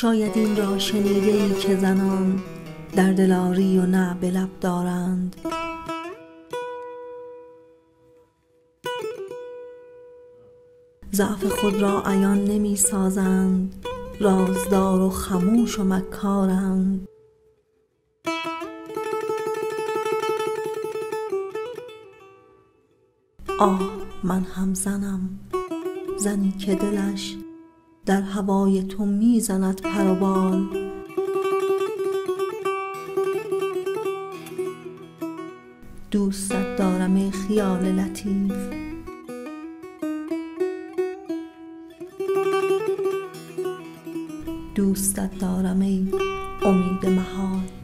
شاید این را شنیده ای که زنان در دلاری و نه به لب دارند، ضعف خود را عیان نمی سازند، رازدار و خموش و مکارند. آه من هم زنم، زنی که دلش در هوای تو می زند پر و بال. دوستت دارم ای خیال لطیف، دوستت دارم ای امید محال.